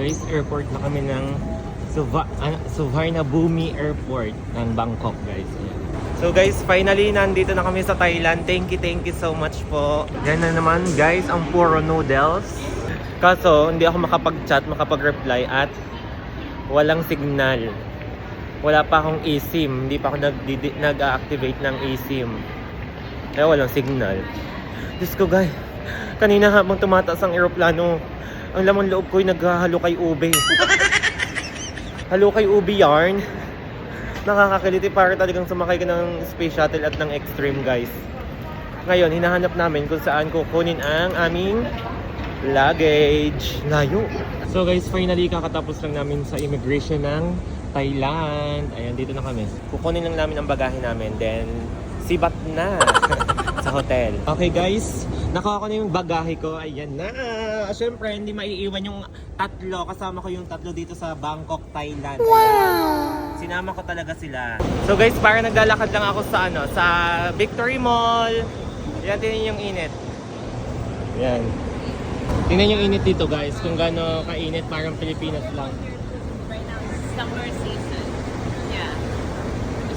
guys, airport na kami ng Suvarnabhumi Airport ng Bangkok guys. Ayan. So guys, finally nandito na kami sa Thailand. Thank you so much po. Yan na naman guys, ang puro noodles. Kaso hindi ako makapag-chat, makapag-reply at walang signal. Wala pa akong eSIM, hindi pa ako nag-activate ng eSIM. Kaya walang signal. Diyos ko guys, kanina habang tumataas ang eroplano, ang laman loob ko'y naghahalukay ube. Halukay ube yarn. Nakakakiliti, para talagang sumakay ka ng space shuttle at ng extreme guys. Ngayon, hinahanap namin kung saan kukunin ang aming luggage. Layo. So guys, finally kakatapos lang namin sa immigration ng Thailand. Ayan, dito na kami. Kukunin lang namin ang bagahe namin. Then, sibat na sa hotel. Okay guys, nakuha ko na yung bagahe ko. Ayan na. Siyempre, hindi maiiwan yung tatlo. Kasama ko yung tatlo dito sa Bangkok, Thailand. Wow! Sinama ko talaga sila. So guys, para naglalakad lang ako sa sa Victory Mall. Ayan, tingnan yung init. Ayan. Tingnan yung init dito guys. Kung gaano kainit, parang Pilipinas lang. Right now it's summer season. Yeah.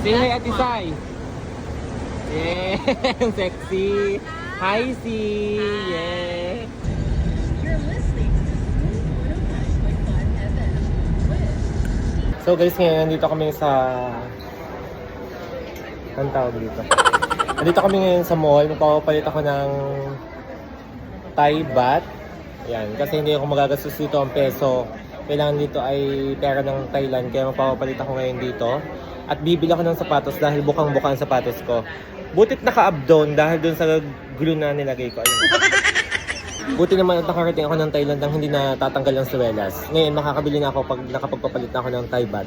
Say hi, Ate Sai. Yeah, sexy. Hi, C. Yeah. You're listening to Smooth 105 FM with So guys, ngayon nandito kami sa... Anong tawag dito? Nandito kami ngayon sa mall. Magpapapalit ako ng Thai baht. Yan, kasi hindi ako magagastos dito ang peso. Kailangan dito ay pera ng Thailand. Kaya magpapapalit ako ngayon dito. At bibili ako ng sapatos dahil bukang-buka ang sapatos ko. Butit naka-up down dahil dun sa glue na nilagay ko. Ayun. Buti naman at nakarating ako ng Thailand nang hindi na tatanggal ang swelas. Ngayon makakabili na ako pag nakapagpapalit na ako ng Thai baht.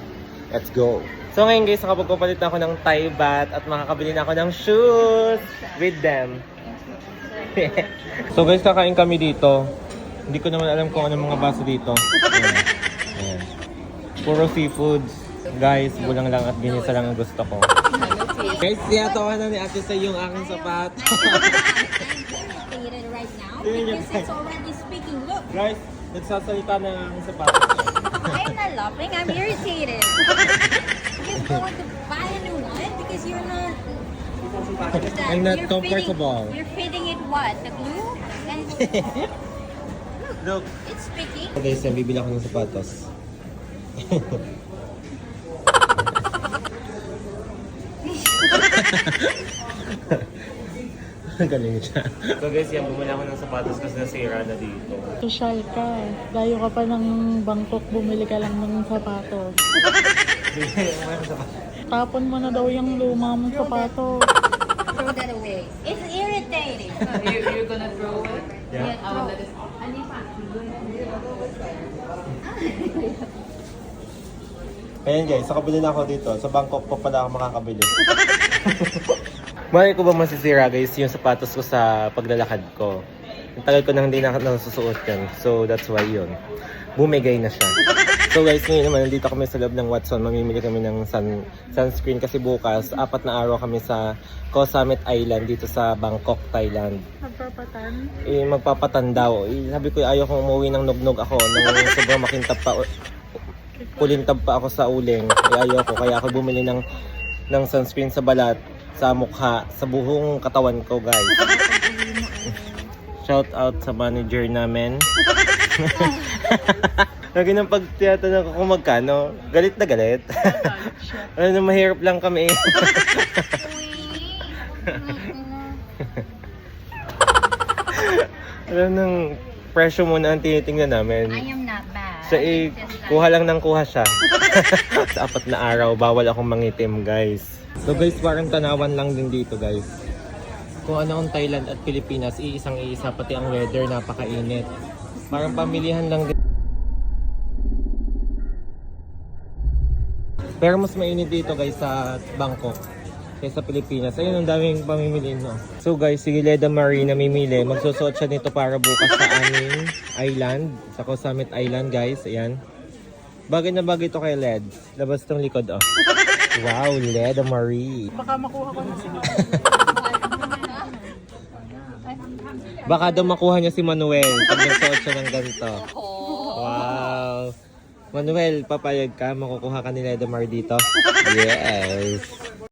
Let's go! So ngayon guys, nakapagpapalit na ako ng Thai baht at makakabili na ako ng shoes with them. So guys, kakain kami dito. Hindi ko naman alam kung anong mga baso dito. Ayan. Ayan. Puro seafoods. Guys, bulang lang at ginisa lang ang gusto ko. Guys, tiyatawa na ni Ate sa yung aking sapat. irritated right now because it's already speaking. Look, Guys, nagsasalita na ang aking sapat. I'm not laughing. I'm irritated. Just going to buy a new one because you're not. I'm not you're comfortable. You're fitting it what? The glue? And Look. it's speaking. Guys, yan, bibili ako ng sapatos. Galing siya. So guys, yan, bumili ako ng sapatos kasi nasira na dito. Social ka. Dayo ka pa ng Bangkok, bumili ka lang ng sapatos. Bibili ako ng sapatos. Tapon mo na daw yung luma mong sapatos. Throw that away. It's irritating. You're gonna throw it? Yeah. I will let it. Ayan guys, nakabili na ako dito. Sa Bangkok pa pala ako makakabili. Malay ko ba masisira guys yung sapatos ko sa paglalakad ko. Ang tagal ko nang hindi nasusuot yan. So that's why yun. Bumigay na siya. So guys, ngayon naman nandito kami sa loob ng Watson. Mamimili kami ng sunscreen kasi bukas 4 na araw kami sa Koh Samet Island dito sa Bangkok, Thailand. Magpapatan. Magpapatan daw. Sabi ko ayaw kong umuwi ng nugnog ako nang sobrang makintab pa. Kulintab pa ako sa uling. Ayaw ko. Kaya ako bumili ng sunscreen sa balat, sa mukha, sa buhong katawan ko guys. Shout out sa manager namin. Lagi nang pagtiyatanong ko kung magkano. Galit na galit. Ano, mahirap lang kami. Alam nang presyo muna ang tinitingnan namin. I am not mad. Siya kuha lang ng kuha siya. Sa 4 na araw, bawal akong mangitim guys. So guys, parang tanawan lang din dito guys. Kung ano ang Thailand at Pilipinas, iisang-iisa, pati ang weather, napakainit. Parang pamilihan lang din. Pero mas mainit dito guys sa Bangkok kaysa Pilipinas. Ayun, ang daming pamimiliin, no? So guys, si Leda Marie namimili. Magsusuot siya nito para bukas sa aming island. Sa Koh Samet Island, guys. Ayan. Bagay na bagay ito kay Led. Labas itong likod, oh. Wow, Leda Marie. Baka makuha ko na siya. Baka daw makuha niya si Manuel pag nagsuot siya ng ganito. Wow. Manuel, papayag ka, makukuha ka ni Ledemar dito? Yes.